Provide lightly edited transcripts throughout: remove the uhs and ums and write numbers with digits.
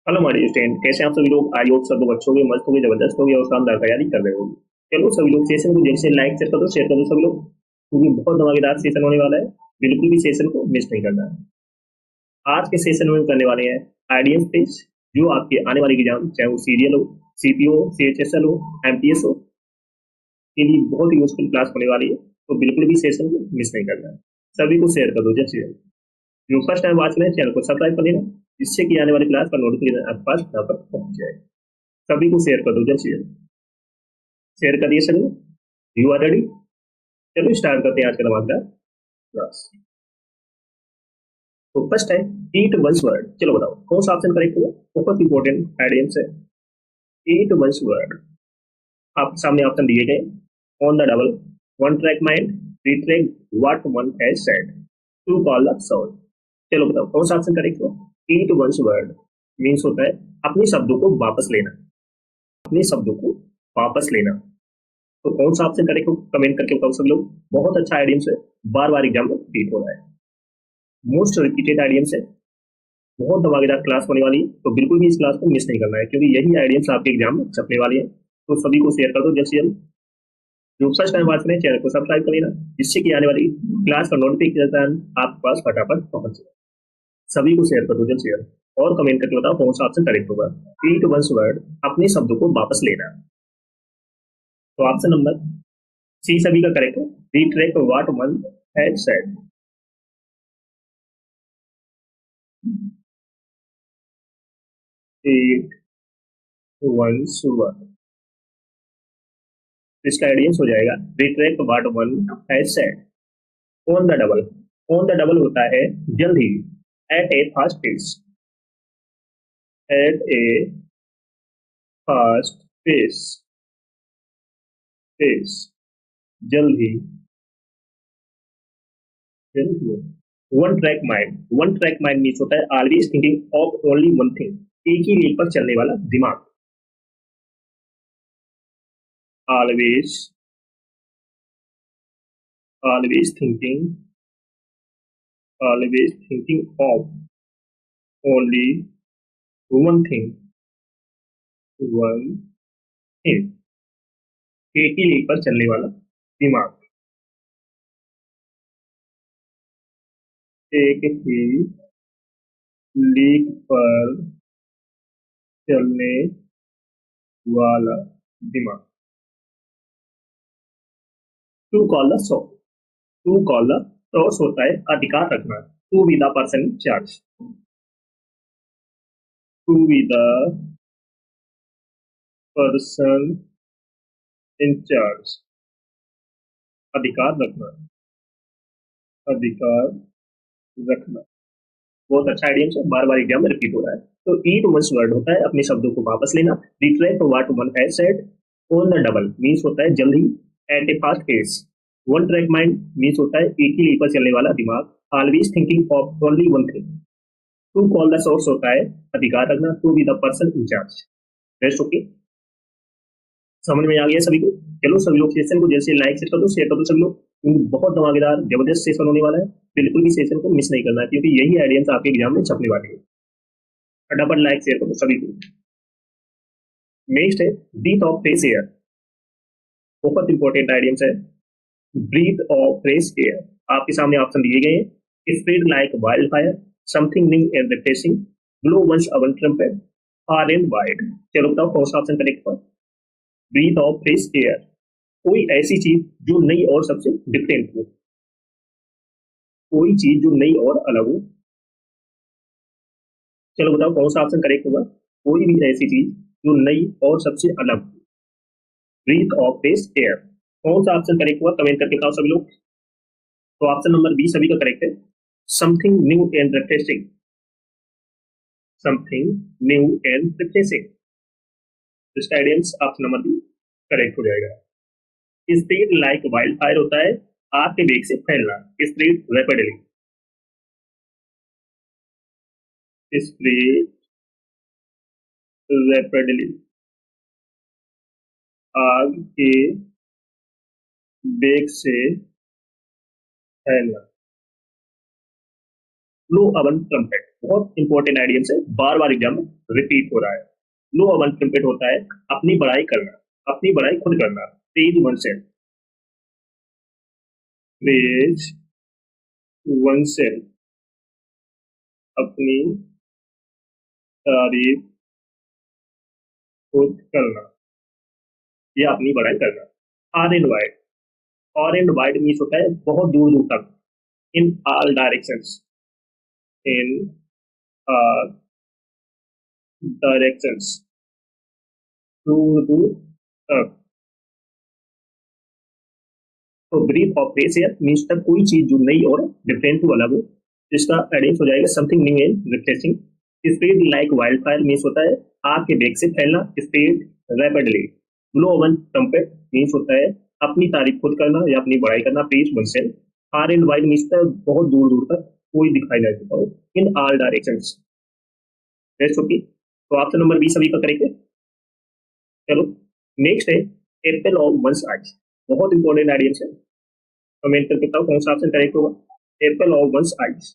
Hello हमारे student, कैसे हैं आप सभी लोग? आई होप सब लोग अच्छे होंगे, मस्त होंगे, जबरदस्त होंगे और शानदार तैयारी कर रहे होंगे। चलो सभी लोग सेशन को जल्द से लाइक शेयर कर दो, शेयर कर दो सभी लोग, क्योंकि बहुत धमाकेदार सेशन होने वाला है। बिल्कुल भी सेशन को मिस नहीं करना है। आज के सेशन में हम करने वाले हैं आइडियंस टेस्ट, जो आपके आने वाले एग्जाम, चाहे वो सीरियल हो, सीपीओ, सीएचएसएल हो, एमटीएस हो, के लिए बहुत ही यूजफुल क्लास होने वाली है। तो बिल्कुल भी सेशन को मिस नहीं करना है। सभी को शेयर कर दो जल्द से जल्द। जो फर्स्ट टाइम वॉच रहे हैं चैनल को सब्सक्राइब कर लेना, जिससे कि आने वाली क्लास का नोटिफिकेशन आपके पास फटाफट पहुंच जाए। सभी को शेयर कर दो जल्द से जल्द। शेयर कर दिए सभी? You are ready? चलो स्टार्ट करते हैं आज का धमाकेदार क्लास। तो फर्स्ट है ईट वंस वर्ड। चलो बताओ कौन सा ऑप्शन करेक्ट होगा? बहुत इंपॉर्टेंट आइडियम्स है। Eat one's word. आपके सामने ऑप्शन दिए गए। On the double, one track mind, retract what one has said, to call the sound. चलो बताओ कौन सा ऑप्शन करेक्ट होगा? ईट वंस वर्ड मीन्स होता है अपने शब्दों को वापस लेना, अपने शब्दों को वापस लेना। तो कौन सा ऑप्शन करेक्ट हो कमेंट करके बताओ सब लोग। बहुत अच्छा आइडियम्स है, बार बार एग्जाम में रिपीट हो रहा है, मोस्ट रिपीटेड आइडियम्स है। बहुत धमाकेदार क्लास होने वाली है, तो बिल्कुल भी इस क्लास को मिस नहीं करना है, क्योंकि यही आइडियम्स आपके एग्जाम में छपने वाली है। तो सभी को शेयर कर दो जल्द से जल्द। जो फर्स्ट टाइम बात करें चैनल को सब्सक्राइब कर लेना, जिससे कि आने वाली क्लास का नोटिफिकेशन आपके पास फटाफट पहुंच जाए। सभी को शेयर कर दो जल्द से जल्द और कमेंट करके बताओ कौन सा ऑप्शन करेक्ट होगा। रीड वंस वर्ड, अपने शब्दों को वापस लेना। तो ऑप्शन नंबर सी सभी का करेक्ट है। Retract what one had said. Read one's word, इसका आइडियंस हो जाएगा retract what one has said. On the double, on the double होता है जल्द ही, at a fast pace, at a fast pace, pace, जल्द ही, जल्द ही। One track mind, one track mind means होता है always thinking of only one thing, एक ही लेख पर चलने वाला दिमाग। Always, always thinking, always thinking of only one thing, one thing, एक ही लेख पर चलने वाला दिमाग, एक ही लेख पर चलने वाला दिमाग। To call the saw, to call the source होता है अधिकार रखना, to be the person in charge, to be the person in charge, अधिकार रखना, अधिकार रखना। बहुत अच्छा आइडिया है, बार बार एग्जाम में रिपीट हो रहा है। तो ईट वंस वर्ड होता है अपने शब्दों को वापस लेना। Retract what one has said. On the double means होता है जल्दी, at a fast pace. One track mind means होता है एक ही लेकर चलने वाला दिमाग, always thinking of only one thing. To call the source होता है अधिकार रखना, to be the person in charge. Rest okay, समझ में आ गया सभी को? चलो सभी लोग सेशन को जैसे लाइक कर दो, शेयर कर दो सभी लोग, बहुत धमाकेदार जबरदस्त सेशन होने वाला है। बिल्कुल भी सेशन को मिस नहीं करना है, क्योंकि यही आइडियंस आपके एग्जाम में छपने वाले हैं। फटाफट लाइक शेयर करो सभी को। नेक्स्ट है ब्रीथ ऑफ फ्रेश एयर। बहुत इंपॉर्टेंट आइडियम्स है। ब्रीथ ऑफ फ्रेश एयर, आपके सामने ऑप्शन दिए गए हैं। Spread like wild fire, something new and refreshing, blow one's own trumpet, far and wide. चलो बताओ कौन सा ऑप्शन करेक्ट हुआ? ब्रीथ ऑफ फ्रेश एयर, कोई ऐसी चीज जो नई और सबसे डिफरेंट हो, कोई चीज जो नई और अलग हो। चलो बताओ कौन सा ऑप्शन करेक्ट होगा? कोई भी ऐसी चीज जो नई और सबसे अलग हो। ब्रीथ ऑफ फ्रेश एयर, कौन सा ऑप्शन करेक्ट हुआ कमेंट करके बताओ सभी लोग। तो ऑप्शन नंबर बी सभी का करेक्ट है। Something new and refreshing, something new and refreshing. इसका आइडियंस ऑप्शन नंबर बी करेक्ट हो जाएगा। स्प्रेड लाइक वाइल्ड फायर होता है आग के वेग से फैलना, स्प्रेड रैपिडली, स्प्रेड रैपिडली, आग के वेग से फैलना। लो अवन ट्रम्पेट, बहुत इंपॉर्टेंट आइडियम्स है, बार बार एग्जाम में रिपीट हो रहा है। नो वन टेम्पलेट होता है अपनी बड़ाई करना, अपनी बड़ाई खुद करना। Praise oneself, praise oneself, अपनी तारीफ खुद करना या अपनी बड़ाई करना। Far and wide, far and wide means होता है बहुत दूर दूर तक, in all directions, in all directions, दूर दूर तक। तो breath of fresh air means तक कोई चीज जो नई और डिफरेंट हो, अलग हो, जिसका एडेंस हो जाएगा something new and refreshing. Spread like wild fire means होता है आग के बेग से फैलना, spread rapidly. Blow one trumpet means होता है अपनी तारीफ खुद करना या अपनी बड़ाई करना, praise oneself. Far and wide means होता है बहुत दूर दूर तक, कोई दिखाई नहीं देता हो, इन ऑल डायरेक्शंस। नेक्स्ट होगी तो ऑप्शन नंबर बी सभी का करेंगे। चलो नेक्स्ट है एप्पल ऑफ वंस आइज, बहुत इंपॉर्टेंट आइडियम्स है, कमेंट करके बताओ कौन सा ऑप्शन करेक्ट होगा। Apple of one's eyes,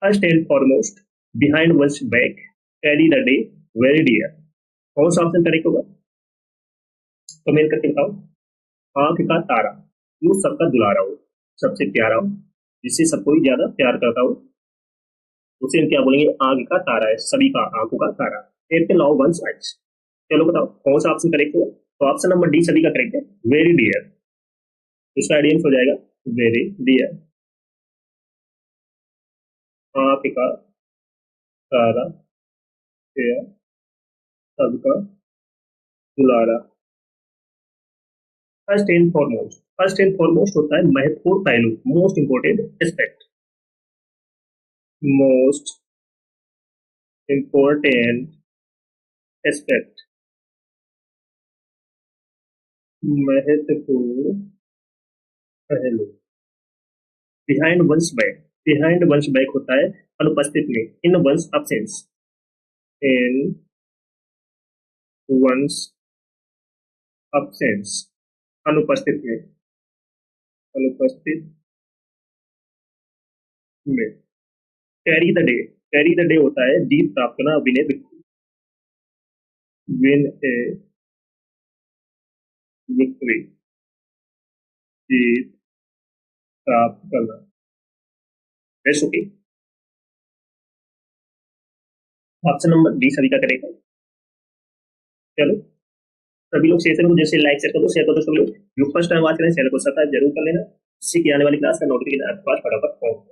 first and foremost, behind one's back, carry the day, very dear. कौन सा ऑप्शन करेक्ट होगा, कमेंट करके बताओ। आंख का तारा, जो सबका दुलारा हो, सबसे प्यारा हो, जिससे सब कोई ज्यादा प्यार करता हो, उसे हम क्या बोलेंगे, आंख का तारा है, सभी का आंखों का तारा। Apple of one's eyes. चलो बताओ कौन सा ऑप्शन करेक्ट होगा। तो ऑप्शन नंबर डी सभी का करेक्ट है, वेरी डियर। इसका आइडियंस हो जाएगा वेरी डियर, आंख का तारा है, सबका दुलारा। फर्स्ट एंड फॉरमोस्ट होता है महत्वपूर्ण पहलू, most important aspect, most important aspect, महत्वपूर्ण पहलू। Behind one's back, behind one's back होता है अनुपस्थित में, in one's absence, in one's absence, अनुपस्थित में, अनुपस्थित में। Carry the day, carry the day होता है जीत प्राप्त करना, win a win a victory, जीत प्राप्त करना। ओके, ऑप्शन नंबर डी सभी का करेक्ट है। चलो सभी लोग सेशन को जैसे लाइक शेयर कर दो, शेयर कर दो सभी लोग। जो फर्स्ट टाइम बात करें चैनल को सब्सक्राइब जरूर कर लेना, इससे कि आने वाली क्लास का नोटिफिकेशन आपके पास फटाफट पहुंच।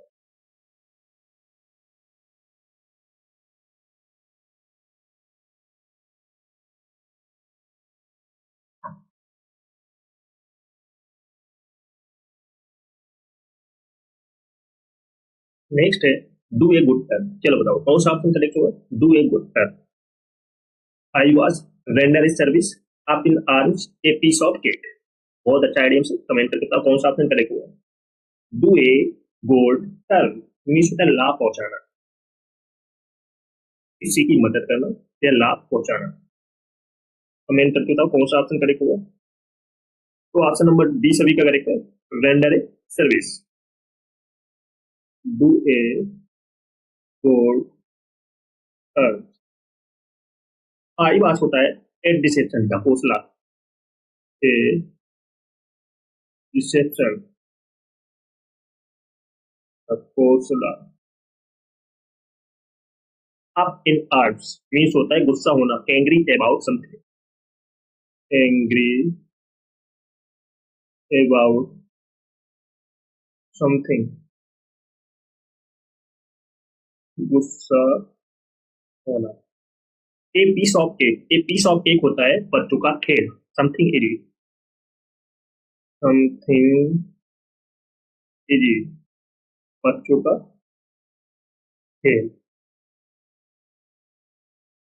नेक्स्ट है डू ए गुड टर्न। चलो बताओ कौन सा ऑप्शन करेक्ट होगा, do a good turn. I was render a service up in arms a piece of cake. बहुत अच्छा आइडिया से कमेंट करके बताओ कौन सा ऑप्शन करेक्ट होगा। Do a good turn means होता है लाभ पहुंचाना, किसी की मदद करना या लाभ पहुंचाना। कमेंट करके बताओ कौन सा ऑप्शन करेक्ट होगा। तो ऑप्शन नंबर डी सभी का करेक्ट है, render a service. Do a good turn. आई बात होता है एट डिसेप्शन का हौसला, ए डिसेप्शन का हौसला। अप इन आर्म्स मीन्स होता है गुस्सा होना, angry about something, angry about something, गुस्सा होना। A piece of cake, a piece of cake होता है बच्चों का खेल, समथिंग इजी, समथिंग इजी, बच्चों का खेल।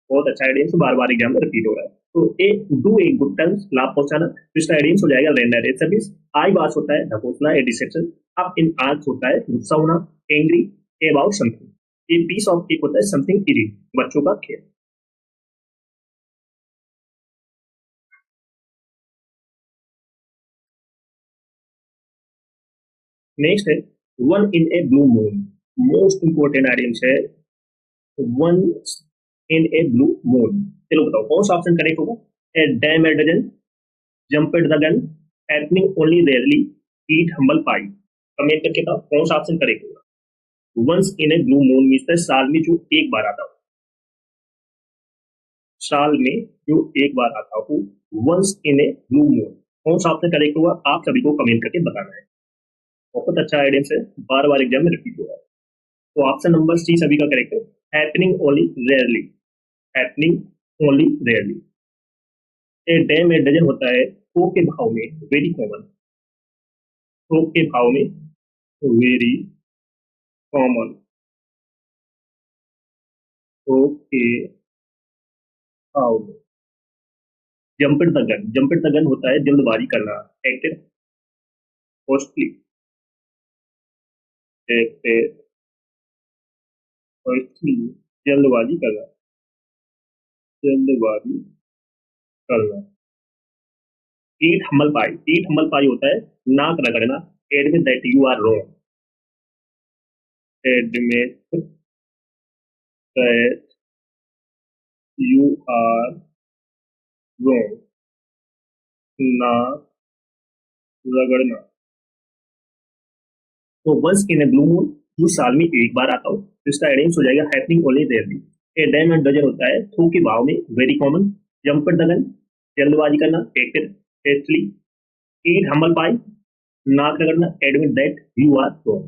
बहुत अच्छा आइडियंस, बार बार एग्जाम में रिपीट हो रहा है। तो ए डू ए गुड टर्म्स, लाभ पहुंचाना, तो इसका आइडियंस हो जाएगा रेंडर ए सर्विस। आई बास होता है ढकोसला, a deception. Up in arms होता है गुस्सा होना, angry about something. A piece of cake होता है समथिंग इजी, बच्चों का खेल। नेक्स्ट है one in a blue moon, most important idioms है one in a blue moon. चलो बताओ कौन सा ऑप्शन करेक्ट होगा? A dime a dozen, jump at the gun, happening only rarely, eat humble pie. Comment करके बताओ कौन सा ऑप्शन करेक्ट होगा। Once in a blue moon means साल में जो एक बार आता हो, साल में जो एक बार आता हो, once in a blue moon. कौन सा ऑप्शन करेक्ट होगा आप सभी को कमेंट करके बताना है। बहुत अच्छा आइडिया है, बार बार एग्जाम में रिपीट होगा। तो ऑप्शन नंबर सी सभी का करेक्ट है, happening only rarely, happening only rarely. A dime a dozen होता है थोक के भाव में वेरी कॉमन, थोक के भाव में वेरी कॉमन, थोक के भाव में। Jump the gun, jump the gun होता है जल्दबाजी करना, एक्टेड कॉस्टली, एक्टेड कॉस्टली, जल्दबाजी करना, जल्दबाजी करना। ईट हमल पाई, ईट हमल पाई होता है नाक रगड़ना, admit that you are wrong, admit that you are wrong, नाक रगड़ना। तो once in a blue moon जो साल में एक बार आता हो, तो इसका एडेंस हो जाएगा happening only rarely. A dime and dozen होता है थोक के भाव में very common, jump the gun जल्दबाजी करना, acted hastily, eat humble pie नाक रगड़ना, admit that you are wrong.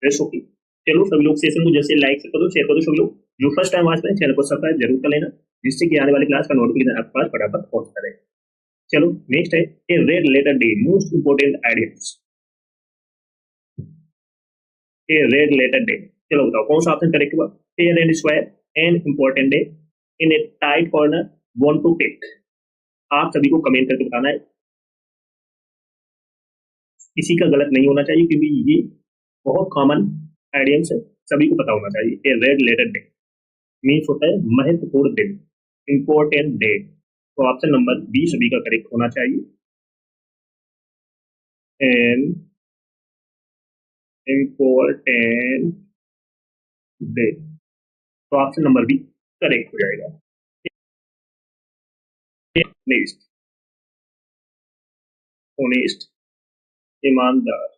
It's okay. चलो सभी लोग सेशन को जैसे लाइक करो, शेयर करो। सभी लोग जो फर्स्ट टाइम आज चैनल को सब्सक्राइब जरूर कर लेना, जिससे कि आने वाली क्लास का नोटिफिकेशन आपके पास फटाफट पहुंचता रहे। चलो नेक्स्ट है a red letter day most important ideas, a red letter day. चलो बताओ कौन सा ऑप्शन करेक्ट हुआ? Fair and square, an important day, in a tight corner, want to take. आप सभी को कमेंट करके बताना है, किसी का गलत नहीं होना चाहिए क्योंकि ये बहुत कॉमन आइडियम्स है, सभी को पता होना चाहिए। A red letter day means होता है महत्वपूर्ण दिन, इंपॉर्टेंट डे। तो ऑप्शन नंबर बी सभी का करेक्ट होना चाहिए, एन इंपॉर्टेंट डे। तो ऑप्शन नंबर बी करेक्ट हो जाएगा। नेक्स्ट, ऑनेस्ट, ईमानदार।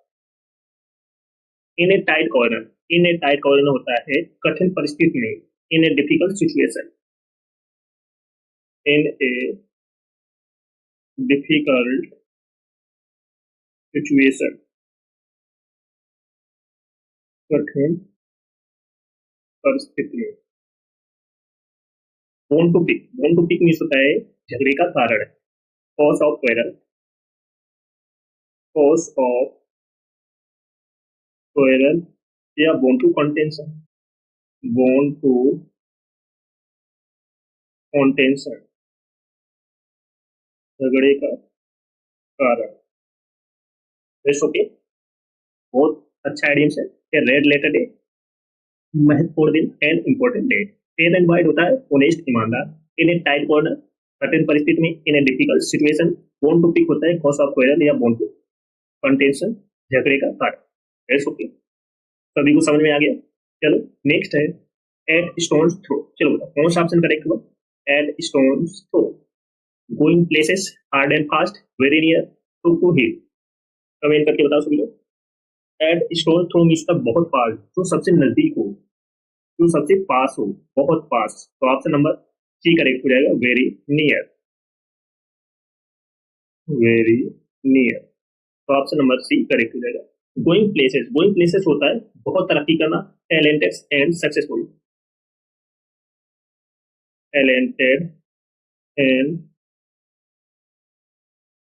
In a tight corner, in a tight corner होता है कठिन परिस्थिति में, in a difficult situation, in a difficult situation, कठिन परिस्थिति में। Bone to pick, bone to pick means होता है झगड़े का कारण, cause of quarrel, cause of quarrel या bone to contention, bone to contention, झगड़े का कारण। ओके, बहुत अच्छा आइडियम्स है। रेड लेटर डे महत्वपूर्ण दिन and important day. Fair and white होता है ऑनेस्ट, ईमानदार। इन ए टाइट कॉर्नर कठिन परिस्थिति में, in a difficult situation. Bone to pick होता है कॉज ऑफ क्वेरल या बोन टू कंटेंशन, झगड़े का कारण। ओके, सभी को समझ में आ गया। चलो नेक्स्ट है एट स्टोन्स थ्रो। चलो बताओ कौन सा ऑप्शन करेक्ट हुआ? At stone's throw, going places hard and fast, very near, to hill. Comment करके बताओ सभी लोग। एट स्टोन थ्रो मीन्स बहुत पास, जो सबसे नजदीक हो, जो सबसे पास हो, बहुत पास। तो ऑप्शन नंबर सी करेक्ट हो जाएगा, वेरी नियर, वेरी नियर। तो ऑप्शन नंबर सी करेक्ट हो जाएगा। गोइंग प्लेसेस, गोइंग प्लेसेस होता है बहुत तरक्की करना, talented and successful, talented and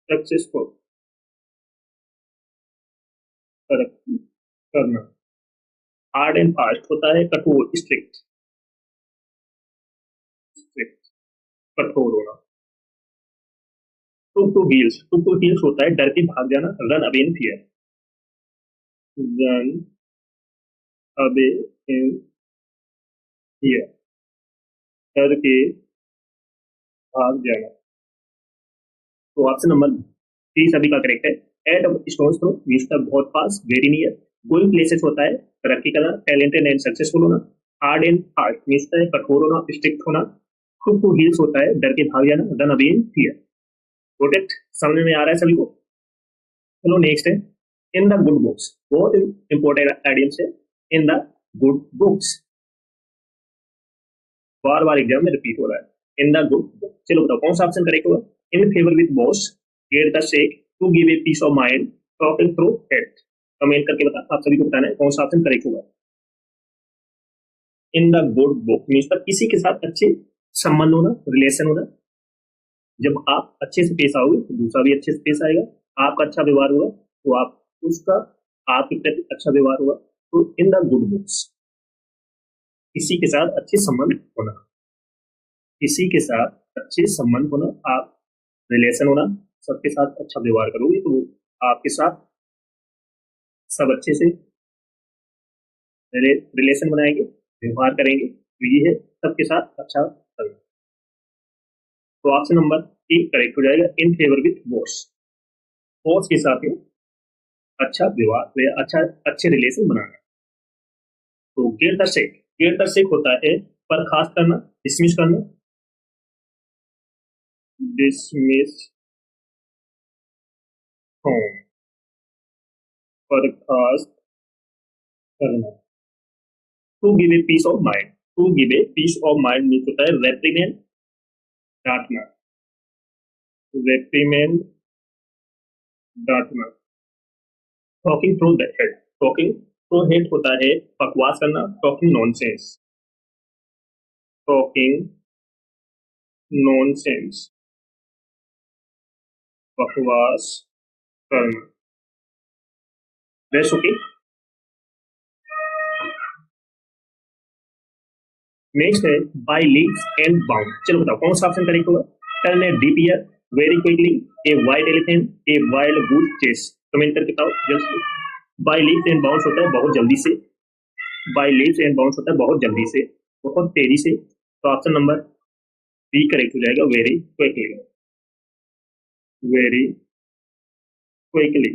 successful, तरक्की करना। हार्ड एंड फास्ट होता है कठोर, स्ट्रिक्ट, स्ट्रिक्ट, कठोर होना। टू हील्स होता है डर के भाग जाना, run away in fear, run away in fear, डर के भाग जाना। तो ऑप्शन नंबर सी सभी का करेक्ट है। एट स्टोन्स थ्रो मीन्स बहुत पास, वेरी नियर। गोइंग प्लेसेस होता है तरक्की करना, टैलेंटेड एंड सक्सेसफुल होना। हार्ड एंड हार्ड मीन्स है कठोर होना, स्ट्रिक्ट होना। टू हील्स होता है डर के भाग जाना, run away in fear. Got it? समझ में आ रहा है सभी को? चलो नेक्स्ट है इन द गुड बुक्स। बहुत इंपॉर्टेंट आइडियम्स है। In the good books bar bar exam में रिपीट हो रहा है। इन द गुड बुक, चलो बताओ कौन सा ऑप्शन करेक्ट होगा? In favour with boss, get the shake, to give a piece of mind, talking through health. Comment करके बता, आप सभी को बताना है कौन सा ऑप्शन करेक्ट होगा। In the good book means पर किसी के साथ अच्छे संबंध होना, रिलेशन होना। जब आप अच्छे से पेश आओगे तो दूसरा भी अच्छे से पेश आएगा। आपका अच्छा व्यवहार हुआ तो आप उसका आपके प्रति अच्छा व्यवहार हुआ। तो इन द गुड बुक्स किसी के साथ अच्छे संबंध होना, किसी के साथ अच्छे संबंध होना, आप रिलेशन होना, सबके साथ अच्छा व्यवहार करोगे तो आपके साथ सब अच्छे से रिलेशन बनाएंगे, व्यवहार करेंगे। तो ये है सबके साथ अच्छा करना। तो ऑप्शन नंबर एक करेक्ट हो जाएगा, in favour with boss. Boss के साथ में अच्छा व्यवहार, अच्छा अच्छे रिलेशन बनाना। तो gate the shake, gate the shake होता है बर्खास्त करना, डिसमिस करना, डिसमिस होम, बर्खास्त करना। To give a piece of mind, to give a piece of mind means होता है रेप्रीमेंड, डांटना, रेप्रीमेंड, डांटना। Talking through the head, talking through head होता है बकवास करना, टॉकिंग नॉनसेंस, टॉकिंग नॉनसेंस, बकवास करना। That's okay. नेक्स्ट है बाय लीव्स एंड बाउंड। चलो बताओ कौन सा ऑप्शन करेक्ट होगा? Turn a deaf ear very quickly, a white elephant, a wild goose chase. Comment करके बताओ जल्दी। बाय लीव्स एंड बाउंड होता है बहुत जल्दी से, बाय लीव्स एंड बाउंड होता है बहुत जल्दी से, बहुत तेजी से। तो ऑप्शन नंबर बी करेक्ट हो जाएगा, वेरी क्विकली, वेरी क्विकली,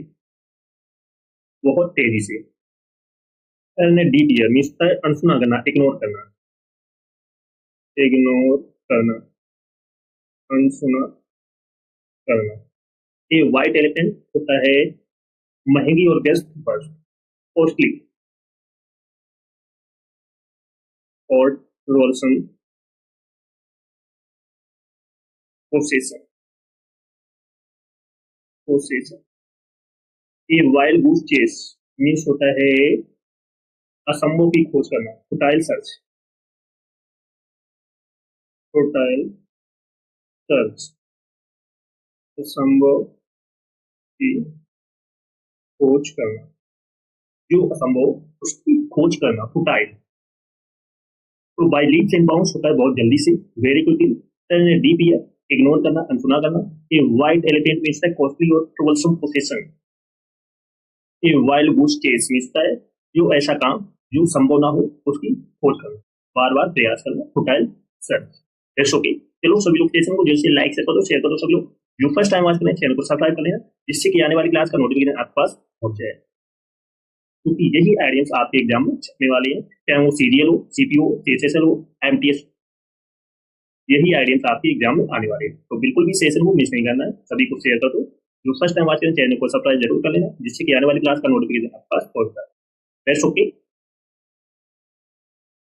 बहुत तेजी से। Turn a deaf year means होता है अनसुना करना, इग्नोर करना, इग्नोर करना, अनसुना करना। ये व्हाइट एलिफेंट होता है महंगी और व्यस्त वस्तु, कॉस्टली और रोलसन पोसेशन, पोसेशन। ये वाइल्ड गूस चेस मीन्स होता है असंभव की खोज करना, फुटाइल सर्च, फुटाइल सर्च, असंभव की खोज करना, जो असंभव उसकी खोज करना, फुटाइल। तो बाय लीप्स एंड बाउंड्स होता है बहुत जल्दी से, very quickly. Turn deep year, ignore करना, अनसुना करना। ए वाइट एलिफेंट मीन्स है कॉस्टली और ट्रबलसम पोसेशन। ए वाइल्ड गूस चेस मीन्स है जो ऐसा काम जो संभव ना हो उसकी खोज करना, बार बार प्रयास करना, फुटाइल सर्च। That's okay. चलो सभी लोग सेशन को जैसे लाइक कर दो, शेयर कर दो। सभी लोग जो फर्स्ट टाइम वॉच करें चैनल को सब्सक्राइब कर लेना, जिससे कि आने वाली क्लास का नोटिफिकेशन आपके पास पहुंच जाए, क्योंकि यही आइडियंस आपके एग्जाम में छपने वाले हैं, चाहे वो सीरियल हो, सीपीओ, सीएसएसएल हो, एमटीएस, यही आइडियंस आपके एग्जाम में आने वाले हैं। तो बिल्कुल भी सेशन को मिस नहीं करना है, सभी को शेयर कर दो। जो फर्स्ट टाइम वॉच करें चैनल को सब्सक्राइब जरूर कर लेना, जिससे कि आने वाली क्लास का नोटिफिकेशन आपके पास पहुंच जाए। That's okay.